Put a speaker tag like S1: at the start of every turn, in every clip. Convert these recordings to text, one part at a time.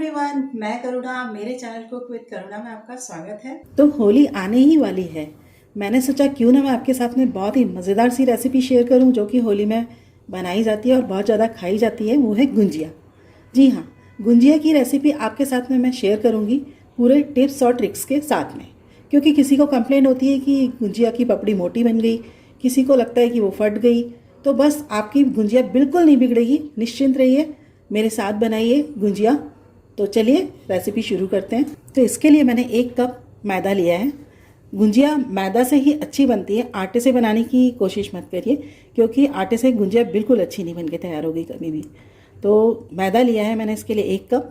S1: Everyone, मैं करुणा, मेरे channel cook with करुणा में आपका स्वागत है।
S2: तो होली आने ही वाली है। मैंने सोचा क्यों ना मैं आपके साथ में बहुत ही मज़ेदार सी रेसिपी शेयर करूं जो कि होली में बनाई जाती है और बहुत ज़्यादा खाई जाती है। वो है गुंजिया। जी हाँ, गुंजिया की रेसिपी आपके साथ में मैं शेयर करूंगी पूरे टिप्स और ट्रिक्स के साथ में, क्योंकि किसी को कंप्लेंट होती है कि गुंजिया की पपड़ी मोटी बन गई, किसी को लगता है कि वो फट गई। तो बस आपकी गुंजिया बिल्कुल नहीं बिगड़ेगी, निश्चिंत रहिए, मेरे साथ बनाइए गुंजिया। तो चलिए रेसिपी शुरू करते हैं। तो इसके लिए मैंने 1 कप मैदा लिया है। गुंजिया मैदा से ही अच्छी बनती है, आटे से बनाने की कोशिश मत करिए, क्योंकि आटे से गुंजिया बिल्कुल अच्छी नहीं बन के तैयार होगी कभी भी। तो मैदा लिया है मैंने इसके लिए 1 कप,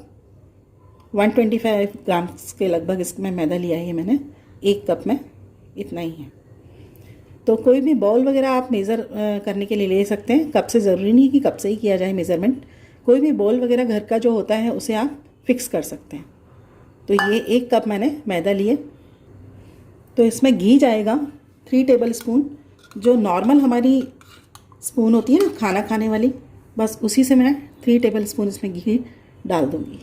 S2: 125 ग्राम्स के लगभग इसमें मैदा लिया है मैंने। 1 कप में इतना ही है। तो कोई भी बाउल वगैरह आप मेज़र करने के लिए ले सकते हैं। कप से ज़रूरी नहीं कि कप से ही किया जाए मेज़रमेंट। कोई भी बाउल वगैरह घर का जो होता है उसे आप फिक्स कर सकते हैं। तो ये 1 कप मैंने मैदा लिए। तो इसमें घी जाएगा 3 टेबल स्पून, जो नॉर्मल हमारी स्पून होती है ना खाना खाने वाली, बस उसी से मैं 3 टेबल स्पून इसमें घी डाल दूँगी।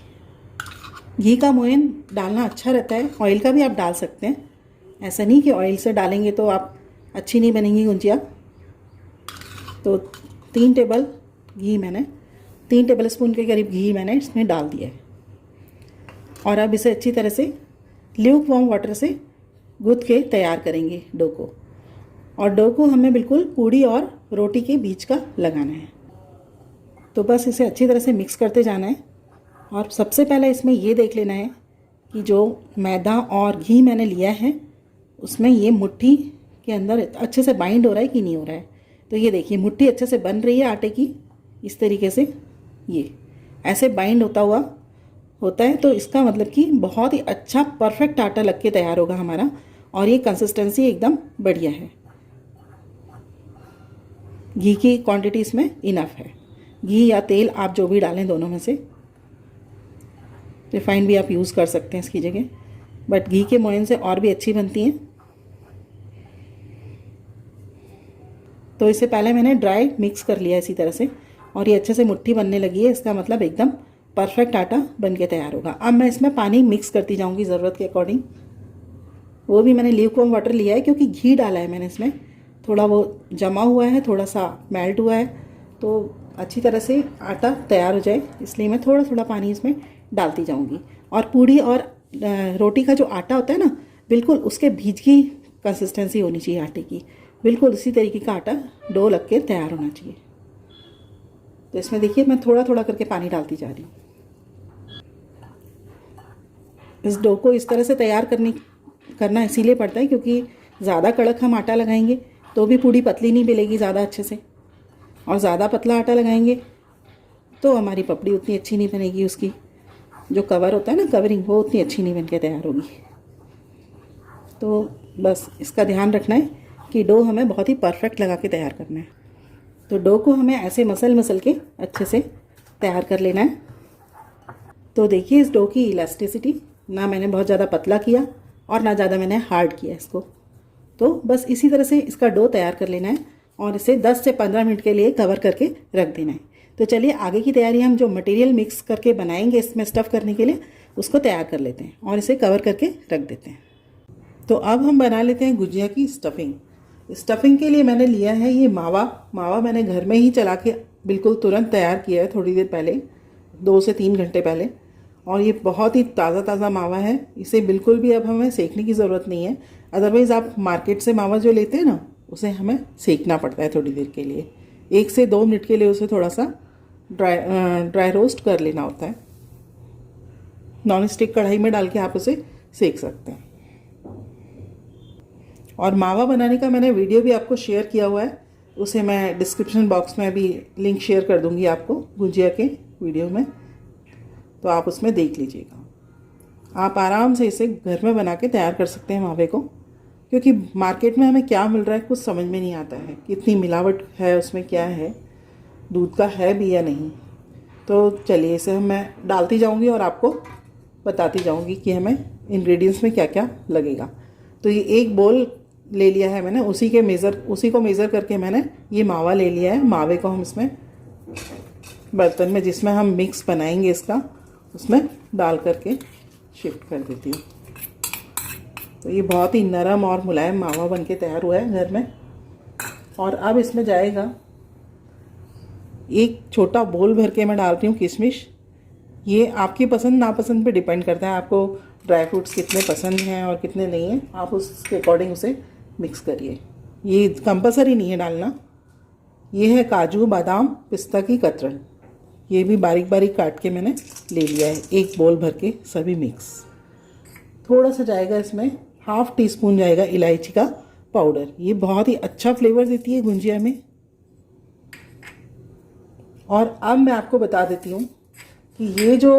S2: घी का मोयन डालना अच्छा रहता है, ऑयल का भी आप डाल सकते हैं। ऐसा नहीं कि ऑयल से डालेंगे तो आप अच्छी नहीं बनेंगी गुंजिया। तो 3 टेबल स्पून के करीब घी मैंने इसमें डाल दिया है। और अब इसे अच्छी तरह से ल्यूक वार्म वाटर से गूँथ के तैयार करेंगे डो को। और डो को हमें बिल्कुल पूड़ी और रोटी के बीच का लगाना है। तो बस इसे अच्छी तरह से मिक्स करते जाना है। और सबसे पहले इसमें ये देख लेना है कि जो मैदा और घी मैंने लिया है उसमें ये मुट्ठी के अंदर अच्छे से बाइंड हो रहा है कि नहीं हो रहा है। तो ये देखिए मुट्ठी अच्छे से बन रही है आटे की, इस तरीके से ये ऐसे बाइंड होता है। तो इसका मतलब कि बहुत ही अच्छा परफेक्ट आटा लग के तैयार होगा हमारा। और ये कंसिस्टेंसी एकदम बढ़िया है। घी की क्वांटिटी इसमें इनफ है। घी या तेल आप जो भी डालें, दोनों में से। रिफाइंड भी आप यूज़ कर सकते हैं इसकी जगह, बट घी के मोयन से और भी अच्छी बनती हैं। तो इससे पहले मैंने ड्राई मिक्स कर लिया इसी तरह से, और ये अच्छे से मुट्ठी बनने लगी है। इसका मतलब एकदम परफेक्ट आटा बन के तैयार होगा। अब मैं इसमें पानी मिक्स करती जाऊंगी ज़रूरत के अकॉर्डिंग। वो भी मैंने ल्यूक वार्म वाटर लिया है, क्योंकि घी डाला है मैंने इसमें। थोड़ा वो जमा हुआ है, थोड़ा सा मेल्ट हुआ है, तो अच्छी तरह से आटा तैयार हो जाए, इसलिए मैं थोड़ा थोड़ा पानी इसमें डालती जाऊँगी। और पूड़ी और रोटी का जो आटा होता है ना, बिल्कुल उसके बीच की कंसिस्टेंसी होनी चाहिए आटे की। बिल्कुल उसी तरीके का आटा डो लग के तैयार होना चाहिए। तो इसमें देखिए मैं थोड़ा थोड़ा करके पानी डालती जा रही हूँ। इस डो को इस तरह से तैयार करना इसीलिए पड़ता है क्योंकि ज़्यादा कड़क हम आटा लगाएंगे तो भी पूड़ी पतली नहीं मिलेगी ज़्यादा अच्छे से, और ज़्यादा पतला आटा लगाएंगे तो हमारी पपड़ी उतनी अच्छी नहीं बनेगी। उसकी जो कवर होता है ना, कवरिंग, वो उतनी अच्छी नहीं बन के तैयार होगी। तो बस इसका ध्यान रखना है कि डो हमें बहुत ही परफेक्ट लगा के तैयार करना है। तो डो को हमें ऐसे मसल के अच्छे से तैयार कर लेना है। तो देखिए इस डो की इलास्टिसिटी, ना मैंने बहुत ज़्यादा पतला किया और ना ज़्यादा मैंने हार्ड किया इसको। तो बस इसी तरह से इसका डो तैयार कर लेना है और इसे 10 से 15 मिनट के लिए कवर करके रख देना है। तो चलिए आगे की तैयारी, हम जो मटेरियल मिक्स करके बनाएंगे इसमें स्टफ़ करने के लिए, उसको तैयार कर लेते हैं और इसे कवर करके रख देते हैं। तो अब हम बना लेते हैं गुजिया की स्टफ़िंग। स्टफ़िंग के लिए मैंने लिया है ये मावा मैंने घर में ही चला के बिल्कुल तुरंत तैयार किया है, थोड़ी देर पहले, 2 से 3 घंटे पहले। और ये बहुत ही ताज़ा मावा है। इसे बिल्कुल भी अब हमें सेकने की ज़रूरत नहीं है। अदरवाइज़ आप मार्केट से मावा जो लेते हैं ना, उसे हमें सेकना पड़ता है थोड़ी देर के लिए। 1 से 2 मिनट के लिए उसे थोड़ा सा ड्राई रोस्ट कर लेना होता है। नॉन स्टिक कढ़ाई में डाल के आप उसे सेक सकते हैं। और मावा बनाने का मैंने वीडियो भी आपको शेयर किया हुआ है, उसे मैं डिस्क्रिप्शन बॉक्स में भी लिंक शेयर कर दूंगी आपको गुजिया के वीडियो में, तो आप उसमें देख लीजिएगा। आप आराम से इसे घर में बना के तैयार कर सकते हैं मावे को, क्योंकि मार्केट में हमें क्या मिल रहा है कुछ समझ में नहीं आता है, कितनी मिलावट है उसमें, क्या है, दूध का है भी या नहीं। तो चलिए इसे मैं डालती जाऊंगी और आपको बताती जाऊंगी कि हमें इंग्रेडिएंट्स में क्या क्या लगेगा। तो ये 1 बोल ले लिया है मैंने, उसी को मेज़र करके मैंने ये मावा ले लिया है। मावे को हम इसमें बर्तन में जिसमें हम मिक्स बनाएंगे इसका, उसमें डाल करके शिफ्ट कर देती हूँ। तो ये बहुत ही नरम और मुलायम मावा बन के तैयार हुआ है घर में। और अब इसमें जाएगा एक छोटा बोल भर के मैं डाल रही हूँ किशमिश। ये आपकी पसंद नापसंद पे डिपेंड करता है, आपको ड्राई फ्रूट्स कितने पसंद हैं और कितने नहीं हैं, आप उसके अकॉर्डिंग उसे मिक्स करिए। ये कंपलसरी नहीं है डालना। ये है काजू बादाम पिस्ता की कतरन, ये भी बारीक बारीक काट के मैंने ले लिया है, एक बोल भर के सभी मिक्स। थोड़ा सा जाएगा इसमें, हाफ टी स्पून जाएगा इलायची का पाउडर, ये बहुत ही अच्छा फ्लेवर देती है गुंजिया में। और अब मैं आपको बता देती हूँ कि ये जो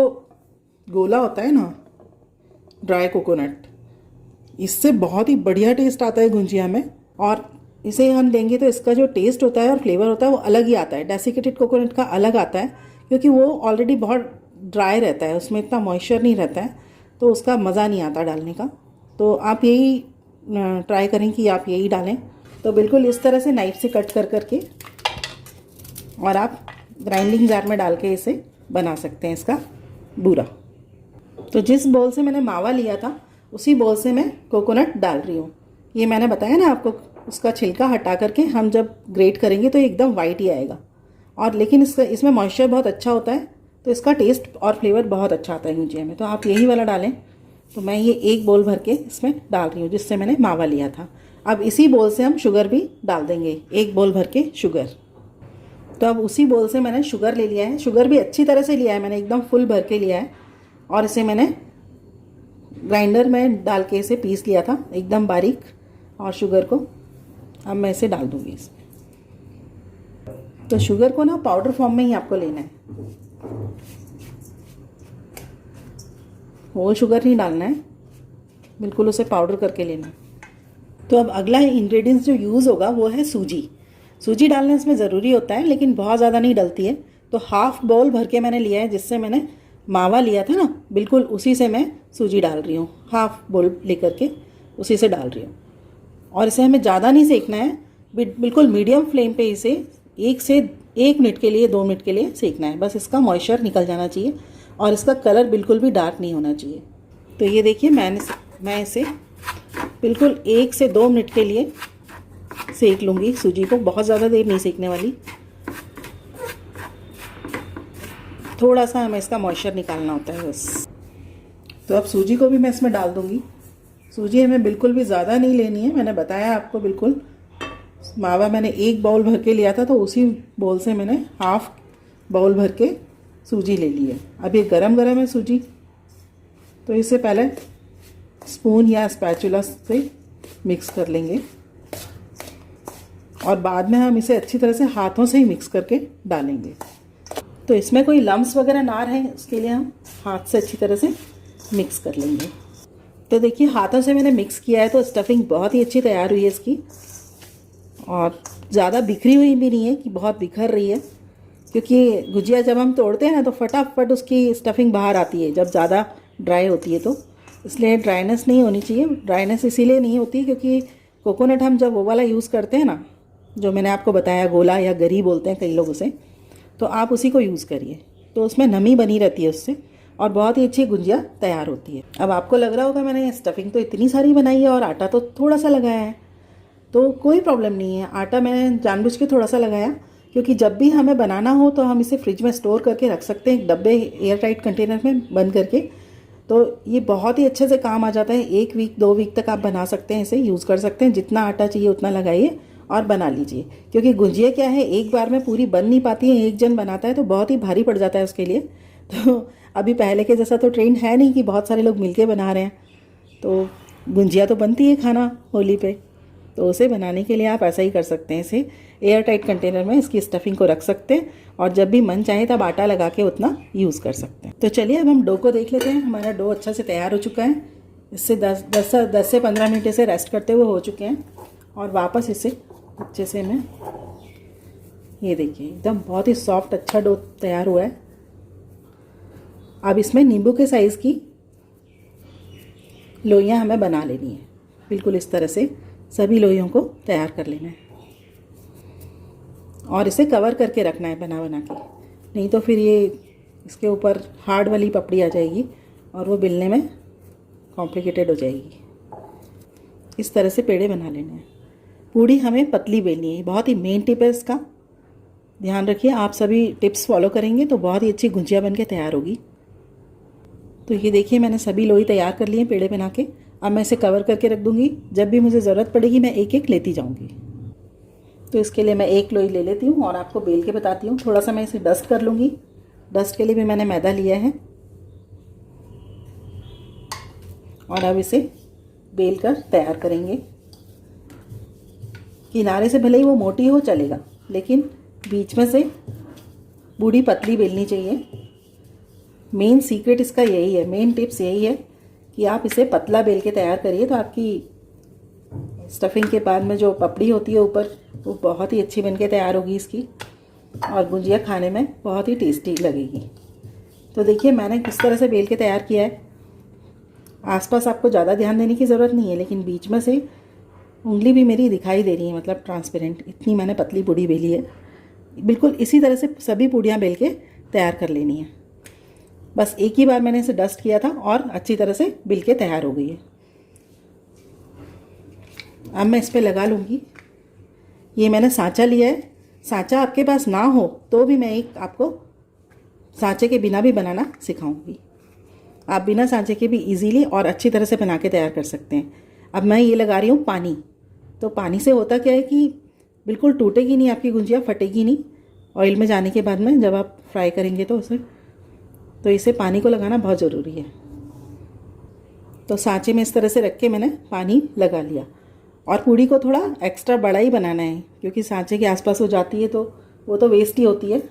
S2: गोला होता है ना ड्राई कोकोनट, इससे बहुत ही बढ़िया टेस्ट आता है गुंजिया में। और इसे हम देंगे तो इसका जो टेस्ट होता है और फ्लेवर होता है वो अलग ही आता है। डेसिकेटेड कोकोनट का अलग आता है क्योंकि वो ऑलरेडी बहुत ड्राई रहता है, उसमें इतना मॉइस्चर नहीं रहता है, तो उसका मज़ा नहीं आता डालने का। तो आप यही ट्राई करें कि आप यही डालें। तो बिल्कुल इस तरह से नाइफ से कट कर करके और आप ग्राइंडिंग जार में डाल के इसे बना सकते हैं इसका बूरा। तो जिस बोल से मैंने मावा लिया था उसी बोल से मैं कोकोनट डाल रही हूँ। ये मैंने बताया ना आपको, उसका छिलका हटा करके हम जब ग्रेट करेंगे तो एकदम वाइट ही आएगा। और लेकिन इसमें मॉइस्चर बहुत अच्छा होता है, तो इसका टेस्ट और फ्लेवर बहुत अच्छा आता है गुंजिया में। तो आप यही वाला डालें। तो मैं ये एक बोल भर के इसमें डाल रही हूँ जिससे मैंने मावा लिया था। अब इसी बोल से हम शुगर भी डाल देंगे, एक बोल भर के शुगर। तो अब उसी बोल से मैंने शुगर ले लिया है, शुगर भी अच्छी तरह से लिया है मैंने, एकदम फुल भर के लिया है। और इसे मैंने ग्राइंडर में डाल के इसे पीस लिया था एकदम बारीक। और शुगर को अब मैं इसे डाल दूँगी इसमें। तो शुगर को ना पाउडर फॉर्म में ही आपको लेना है, होल शुगर नहीं डालना है, बिल्कुल उसे पाउडर करके लेना है। तो अब अगला इंग्रेडिएंट्स जो यूज़ होगा वो है सूजी। सूजी डालना इसमें ज़रूरी होता है लेकिन बहुत ज़्यादा नहीं डलती है। तो हाफ बाउल भर के मैंने लिया है, जिससे मैंने मावा लिया था ना, बिल्कुल उसी से मैं सूजी डाल रही हूँ। हाफ बाउल लेकर के उसी से डाल रही हूँ। और इसे हमें ज़्यादा नहीं सेकना है, बिल्कुल मीडियम फ्लेम पे इसे 1 मिनट के लिए 2 मिनट के लिए सेकना है। बस इसका मॉइस्चर निकल जाना चाहिए और इसका कलर बिल्कुल भी डार्क नहीं होना चाहिए। तो ये देखिए मैं इसे बिल्कुल 1 से 2 मिनट के लिए सेक लूँगी सूजी को, बहुत ज़्यादा देर नहीं सेकने वाली। थोड़ा सा हमें इसका मॉइस्चर निकालना होता है बस। तो अब सूजी को भी मैं इसमें डाल दूँगी। सूजी हमें बिल्कुल भी ज़्यादा नहीं लेनी है, मैंने बताया आपको। बिल्कुल मावा मैंने 1 बाउल भर के लिया था, तो उसी बाउल से मैंने हाफ बाउल भर के सूजी ले ली है। अब ये गरम गरम है सूजी, तो इसे पहले स्पून या स्पैचुला से मिक्स कर लेंगे और बाद में हम इसे अच्छी तरह से हाथों से ही मिक्स करके डालेंगे। तो इसमें कोई लम्स वगैरह ना रहे, उसके लिए हम हाथ से अच्छी तरह से मिक्स कर लेंगे। तो देखिए हाथों से मैंने मिक्स किया है, तो स्टफिंग बहुत ही अच्छी तैयार हुई है इसकी। और ज़्यादा बिखरी हुई भी नहीं है कि बहुत बिखर रही है, क्योंकि गुजिया जब हम तोड़ते हैं ना तो फटाफट उसकी स्टफिंग बाहर आती है जब ज़्यादा ड्राई होती है। तो इसलिए ड्राइनेस नहीं होनी चाहिए। ड्राइनेस इसीलिए नहीं होती क्योंकि कोकोनट हम जब वो वाला यूज़ करते हैं ना, जो मैंने आपको बताया गोला या गरी बोलते हैं कई लोग उसे, तो आप उसी को यूज़ करिए। तो उसमें नमी बनी रहती है उससे, और बहुत ही अच्छी गुंजिया तैयार होती है। अब आपको लग रहा होगा मैंने स्टफिंग तो इतनी सारी बनाई है और आटा तो थोड़ा सा लगाया है, तो कोई प्रॉब्लम नहीं है। आटा मैंने जानबूझ के थोड़ा सा लगाया क्योंकि जब भी हमें बनाना हो तो हम इसे फ्रिज में स्टोर करके रख सकते हैं, एक डब्बे एयर टाइट कंटेनर में बंद करके। तो ये बहुत ही अच्छे से काम आ जाता है। 1 वीक 2 वीक तक आप बना सकते हैं, इसे यूज़ कर सकते हैं। जितना आटा चाहिए उतना लगाइए और बना लीजिए, क्योंकि गुंजिया क्या है एक बार में पूरी बन नहीं पाती है। एक जन बनाता है तो बहुत ही भारी पड़ जाता है उसके लिए। तो अभी पहले के जैसा तो ट्रेंड है नहीं कि बहुत सारे लोग मिलके बना रहे हैं। तो गुंजिया तो बनती है खाना होली पे, तो उसे बनाने के लिए आप ऐसा ही कर सकते हैं। इसे एयर टाइट कंटेनर में इसकी स्टफिंग को रख सकते हैं और जब भी मन चाहे तब आटा लगा के उतना यूज़ कर सकते हैं। तो चलिए अब हम डो को देख लेते हैं। हमारा डो अच्छा से तैयार हो चुका है। इससे 10 से 15 मिनट से रेस्ट करते हुए हो चुके हैं। और वापस इसे अच्छे से मैं, ये देखिए एकदम बहुत ही सॉफ्ट अच्छा डो तैयार हुआ है। अब इसमें नींबू के साइज़ की लोइयाँ हमें बना लेनी है। बिल्कुल इस तरह से सभी लोइयों को तैयार कर लेना है और इसे कवर करके रखना है बना बना के, नहीं तो फिर ये इसके ऊपर हार्ड वाली पपड़ी आ जाएगी और वो बेलने में कॉम्प्लिकेटेड हो जाएगी। इस तरह से पेड़े बना लेने हैं। पूड़ी हमें पतली बेलनी है, बहुत ही मेन टिप है इसका, ध्यान रखिए। आप सभी टिप्स फॉलो करेंगे तो बहुत ही अच्छी गुंजिया बन के तैयार होगी। तो ये देखिए मैंने सभी लोई तैयार कर लिए पेड़े बना के। अब मैं इसे कवर करके रख दूँगी, जब भी मुझे ज़रूरत पड़ेगी मैं एक एक लेती जाऊँगी। तो इसके लिए मैं एक लोई ले लेती हूँ और आपको बेल के बताती हूँ। थोड़ा सा मैं इसे डस्ट कर लूँगी। डस्ट के लिए भी मैंने मैदा लिया है और अब इसे बेल कर तैयार करेंगे। किनारे से भले ही वो मोटी हो चलेगा, लेकिन बीच में से पूरी पतली बेलनी चाहिए। मेन सीक्रेट इसका यही है, मेन टिप्स यही है कि आप इसे पतला बेल के तैयार करिए तो आपकी स्टफिंग के बाद में जो पपड़ी होती है ऊपर, वो बहुत ही अच्छी बन के तैयार होगी इसकी, और गुंजिया खाने में बहुत ही टेस्टी लगेगी। तो देखिए मैंने किस तरह से बेल के तैयार किया है। आसपास आपको ज़्यादा ध्यान देने की ज़रूरत नहीं है, लेकिन बीच में से उंगली भी मेरी दिखाई दे रही है, मतलब ट्रांसपेरेंट, इतनी मैंने पतली पूड़ी बेली है। बिल्कुल इसी तरह से सभी पूड़ियाँ बेल के तैयार कर लेनी है। बस एक ही बार मैंने इसे डस्ट किया था और अच्छी तरह से बेल के तैयार हो गई है। अब मैं इस पर लगा लूँगी। ये मैंने सांचा लिया है। सांचा आपके पास ना हो तो भी मैं एक आपको सांचे के बिना भी बनाना सिखाऊंगी। आप बिना सांचे के भी इजीली और अच्छी तरह से बना के तैयार कर सकते हैं। अब मैं ये लगा रही हूँ पानी। तो पानी से होता क्या है कि बिल्कुल टूटेगी नहीं आपकी गुंजिया, फटेगी नहीं ऑयल में जाने के बाद में, जब आप फ्राई करेंगे तो उसे, तो इसे पानी को लगाना बहुत ज़रूरी है। तो सांचे में इस तरह से रख के मैंने पानी लगा लिया। और पूड़ी को थोड़ा एक्स्ट्रा बड़ा ही बनाना है, क्योंकि सांचे के आसपास हो जाती है तो वो तो वेस्ट ही होती है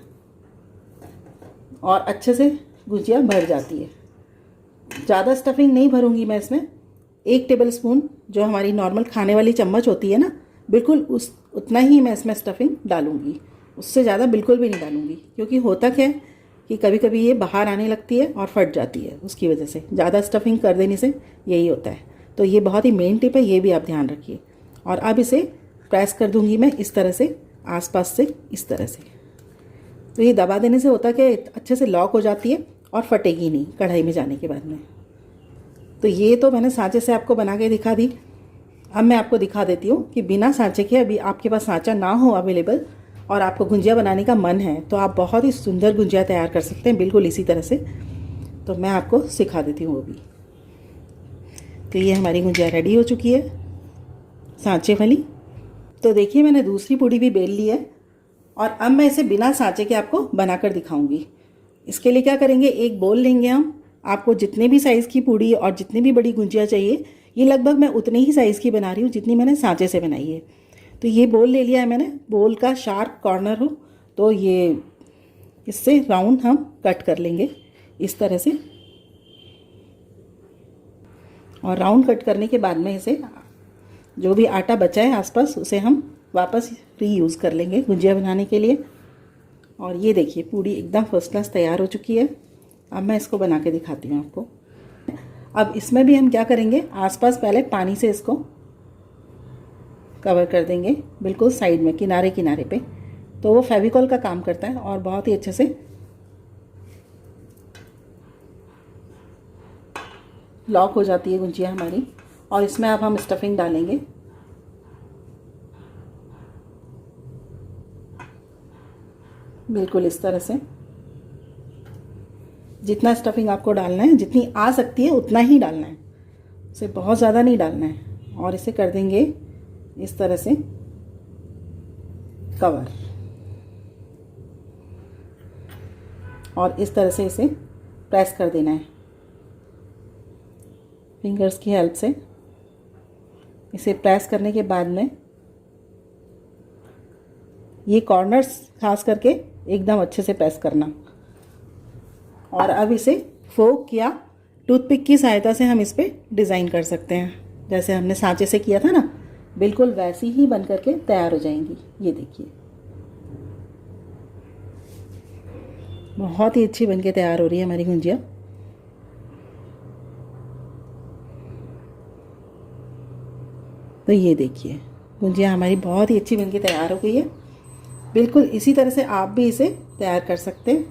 S2: और अच्छे से गुजिया भर जाती है। ज़्यादा स्टफिंग नहीं भरूंगी मैं इसमें। 1 टेबलस्पून जो हमारी नॉर्मल खाने वाली चम्मच होती है ना, बिल्कुल उतना ही मैं इसमें स्टफिंग डालूंगी, उससे ज़्यादा बिल्कुल भी नहीं डालूंगी। क्योंकि होता क्या है कि कभी कभी ये बाहर आने लगती है और फट जाती है, उसकी वजह से ज़्यादा स्टफिंग कर देने से यही होता है। तो ये बहुत ही मेन टिप है, ये भी आप ध्यान रखिए। और अब इसे प्रेस कर दूंगी मैं इस तरह से, आसपास से इस तरह से। तो ये दबा देने से होता है कि अच्छे से लॉक हो जाती है और फटेगी नहीं कढ़ाई में जाने के बाद में। तो ये तो मैंने सांचे से आपको बना के दिखा दी। अब मैं आपको दिखा देती हूँ कि बिना सांचे के, अभी आपके पास सांचा ना हो अवेलेबल और आपको गुंजिया बनाने का मन है, तो आप बहुत ही सुंदर गुंजिया तैयार कर सकते हैं बिल्कुल इसी तरह से। तो मैं आपको सिखा देती हूँ वो भी। तो ये हमारी गुंजिया रेडी हो चुकी है सांचे वाली। तो देखिए मैंने दूसरी पूड़ी भी बेल ली है और अब मैं इसे बिना सांचे के आपको बनाकर दिखाऊंगी। इसके लिए क्या करेंगे, एक बोल लेंगे हम। आपको जितने भी साइज़ की पूड़ी और जितनी भी बड़ी गुंजिया चाहिए, ये लगभग मैं उतनी ही साइज़ की बना रही हूँ जितनी मैंने सांचे से बनाई है। तो ये बोल ले लिया है मैंने। बोल का शार्प कॉर्नर हो तो ये इससे राउंड हम कट कर लेंगे इस तरह से। और राउंड कट करने के बाद में इसे जो भी आटा बचा है आसपास, उसे हम वापस रीयूज़ कर लेंगे गुंजिया बनाने के लिए। और ये देखिए पूड़ी एकदम फर्स्ट क्लास तैयार हो चुकी है। अब मैं इसको बना के दिखाती हूँ आपको। अब इसमें भी हम क्या करेंगे, आसपास पहले पानी से इसको कवर कर देंगे बिल्कुल साइड में, किनारे किनारे पे। तो वो फेविकॉल का काम करता है और बहुत ही अच्छे से लॉक हो जाती है गुंजिया हमारी। और इसमें अब हम स्टफिंग डालेंगे। बिल्कुल इस तरह से। जितना स्टफिंग आपको डालना है, जितनी आ सकती है उतना ही डालना है, इसे बहुत ज़्यादा नहीं डालना है। और इसे कर देंगे इस तरह से कवर, और इस तरह से इसे प्रेस कर देना है फिंगर्स की हेल्प से। इसे प्रेस करने के बाद में ये कॉर्नर्स खास करके एकदम अच्छे से प्रेस करना। और अब इसे फोक या टूथपिक की सहायता से हम इस पर डिज़ाइन कर सकते हैं, जैसे हमने सांचे से किया था ना, बिल्कुल वैसी ही बन करके तैयार हो जाएंगी। ये देखिए बहुत ही अच्छी बन के तैयार हो रही है हमारी गुंजिया। तो ये देखिए गुंजिया हमारी बहुत ही अच्छी बन के तैयार हो गई है। बिल्कुल इसी तरह से आप भी इसे तैयार कर सकते हैं।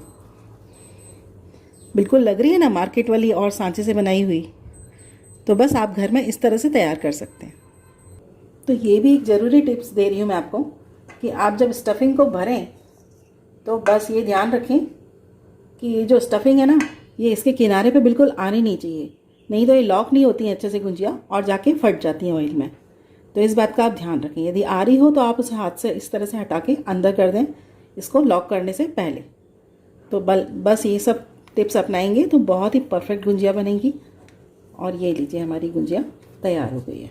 S2: बिल्कुल लग रही है ना मार्केट वाली और सांचे से बनाई हुई। तो बस आप घर में इस तरह से तैयार कर सकते हैं। तो ये भी एक ज़रूरी टिप्स दे रही हूँ मैं आपको कि आप जब स्टफिंग को भरें तो बस ये ध्यान रखें कि ये जो स्टफिंग है ना, ये इसके किनारे पे बिल्कुल आनी नहीं चाहिए, नहीं तो ये लॉक नहीं होती हैं अच्छे से गुंजिया और जाके फट जाती हैं ऑयल में। तो इस बात का आप ध्यान रखें। यदि आ रही हो तो आप उसे हाथ से इस तरह से हटा के अंदर कर दें इसको लॉक करने से पहले। तो बस ये सब टिप्स अपनाएंगे तो बहुत ही परफेक्ट गुंजिया बनेगी। और ये लीजिए हमारी गुंजिया तैयार हो गई है।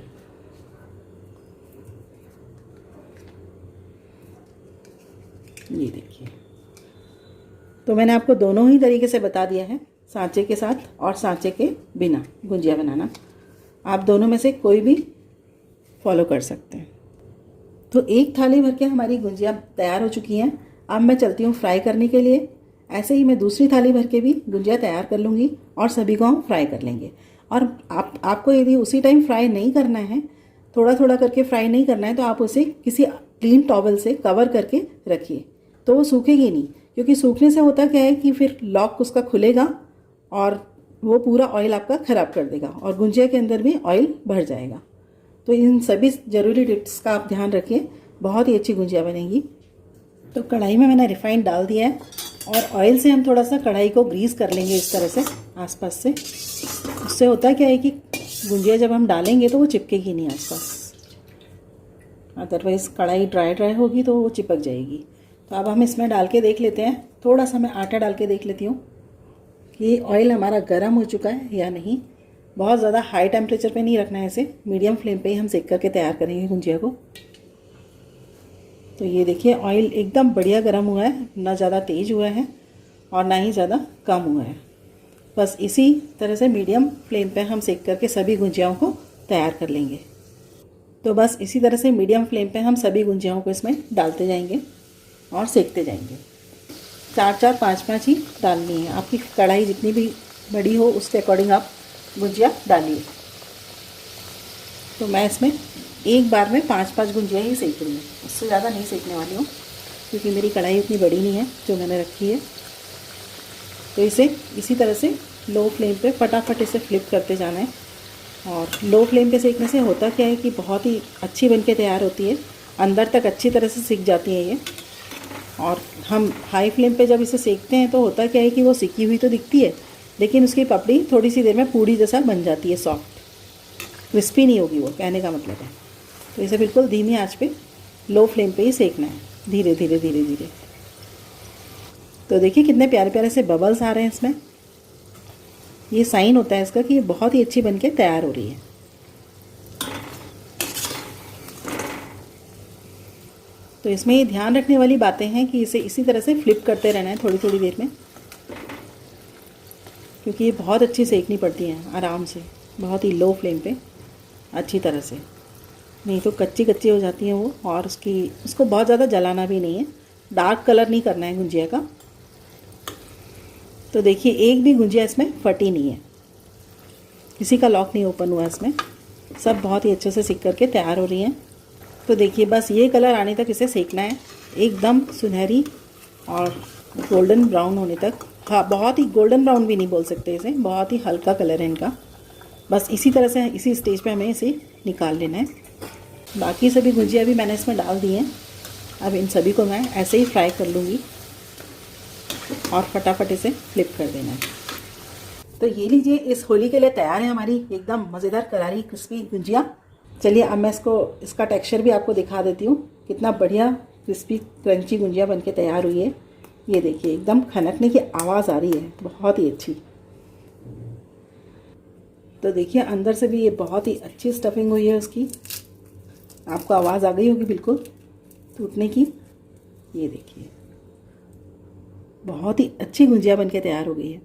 S2: ये देखिए, तो मैंने आपको दोनों ही तरीके से बता दिया है, सांचे के साथ और सांचे के बिना गुंजिया बनाना। आप दोनों में से कोई भी फॉलो कर सकते हैं। तो एक थाली भर के हमारी गुंजिया तैयार हो चुकी हैं। अब मैं चलती हूँ फ्राई करने के लिए। ऐसे ही मैं दूसरी थाली भर के भी गुंजिया तैयार कर लूँगी और सभी को हम फ्राई कर लेंगे। और आपको यदि उसी टाइम फ्राई नहीं करना है, थोड़ा थोड़ा करके फ्राई नहीं करना है, तो आप उसे किसी क्लीन टॉवल से कवर करके रखिए, तो वो सूखेगी नहीं। क्योंकि सूखने से होता क्या है कि फिर लॉक उसका खुलेगा और वो पूरा ऑयल आपका ख़राब कर देगा और गुंजिया के अंदर भी ऑयल भर जाएगा। तो इन सभी ज़रूरी टिप्स का आप ध्यान रखिए, बहुत ही अच्छी गुंजिया बनेगी। तो कढ़ाई में मैंने रिफाइंड डाल दिया है और ऑयल से हम थोड़ा सा कढ़ाई को ग्रीस कर लेंगे इस तरह से आसपास से। उससे होता क्या है कि गुंजिया जब हम डालेंगे तो वो चिपकेगी नहीं आसपास, अदरवाइज़ कढ़ाई ड्राई होगी तो वो चिपक जाएगी। तो अब हम इसमें डाल के देख लेते हैं। थोड़ा सा मैं आटा डाल के देख लेती हूँ कि ऑयल हमारा गर्म हो चुका है या नहीं। बहुत ज़्यादा हाई टेम्परेचर पे नहीं रखना है इसे, मीडियम फ्लेम पे ही हम सेक करके तैयार करेंगे गुंजिया को। तो ये देखिए ऑयल एकदम बढ़िया गर्म हुआ है, ना ज़्यादा तेज़ हुआ है और ना ही ज़्यादा कम हुआ है। बस इसी तरह से मीडियम फ्लेम पे हम सेक करके सभी गुंजियाओं को तैयार कर लेंगे। तो बस इसी तरह से मीडियम फ्लेम पे हम सभी गुंजियाओं को इसमें डालते जाएंगे और सेकते जाएंगे। 4-4, 5-5 ही डालनी है। आपकी कढ़ाई जितनी भी बड़ी हो उसके अकॉर्डिंग आप गुंजिया डालिए। तो मैं इसमें एक बार में 5-5 गुंजिया ही सेक रही हूँ, उससे ज़्यादा नहीं सेकने वाली हूँ क्योंकि मेरी कढ़ाई उतनी बड़ी नहीं है जो मैंने रखी है। तो इसे इसी तरह से लो फ्लेम पे फटाफट इसे फ्लिप करते जाना है। और लो फ्लेम पे सेकने से होता क्या है कि बहुत ही अच्छी बनके तैयार होती है, अंदर तक अच्छी तरह से सिक जाती है ये। और हम हाई फ्लेम पे जब इसे सेकते हैं तो होता क्या है कि वो सिकी हुई तो दिखती है, लेकिन उसकी पपड़ी थोड़ी सी देर में पूड़ी जैसा बन जाती है, सॉफ्ट, क्रिस्पी नहीं होगी वो, कहने का मतलब है। तो इसे बिल्कुल धीमी आंच पे लो फ्लेम पे ही सेकना है, धीरे धीरे धीरे धीरे। तो देखिए कितने प्यारे प्यारे से बबल्स आ रहे हैं इसमें। ये साइन होता है इसका कि ये बहुत ही अच्छी बनके तैयार हो रही है। तो इसमें ये ध्यान रखने वाली बातें हैं कि इसे इसी तरह से फ्लिप करते रहना है थोड़ी थोड़ी देर में, क्योंकि ये बहुत अच्छी सेकनी पड़ती हैं आराम से, बहुत ही लो फ्लेम पे अच्छी तरह से, नहीं तो कच्ची कच्ची हो जाती हैं वो। और उसको बहुत ज़्यादा जलाना भी नहीं है, डार्क कलर नहीं करना है गुंजिया का। तो देखिए एक भी गुंजिया इसमें फटी नहीं है, किसी का लॉक नहीं ओपन हुआ इसमें, सब बहुत ही अच्छे से सिक करके तैयार हो रही हैं। तो देखिए बस ये कलर आने तक इसे सेकना है, एकदम सुनहरी और गोल्डन ब्राउन होने तक। हाँ, बहुत ही गोल्डन ब्राउन भी नहीं बोल सकते इसे, बहुत ही हल्का कलर है इनका। बस इसी तरह से इसी स्टेज पे हमें इसे निकाल लेना है। बाकी सभी गुंजिया भी मैंने इसमें डाल दी हैं। अब इन सभी को मैं ऐसे ही फ्राई कर लूँगी और फटाफट इसे फ्लिप कर देना है। तो ये लीजिए, इस होली के लिए तैयार है हमारी एकदम मज़ेदार करारी क्रिस्पी गुंजिया। चलिए अब मैं इसका टेक्सचर भी आपको दिखा देती हूँ, कितना बढ़िया क्रिस्पी क्रंची गुंजिया बनके तैयार हुई है। ये देखिए एकदम खनकने की आवाज़ आ रही है, बहुत ही अच्छी। तो देखिए अंदर से भी ये बहुत ही अच्छी स्टफिंग हुई है उसकी, आपको आवाज़ आ गई होगी बिल्कुल टूटने की। ये देखिए बहुत ही अच्छी गुंजिया बनके तैयार हो गई है।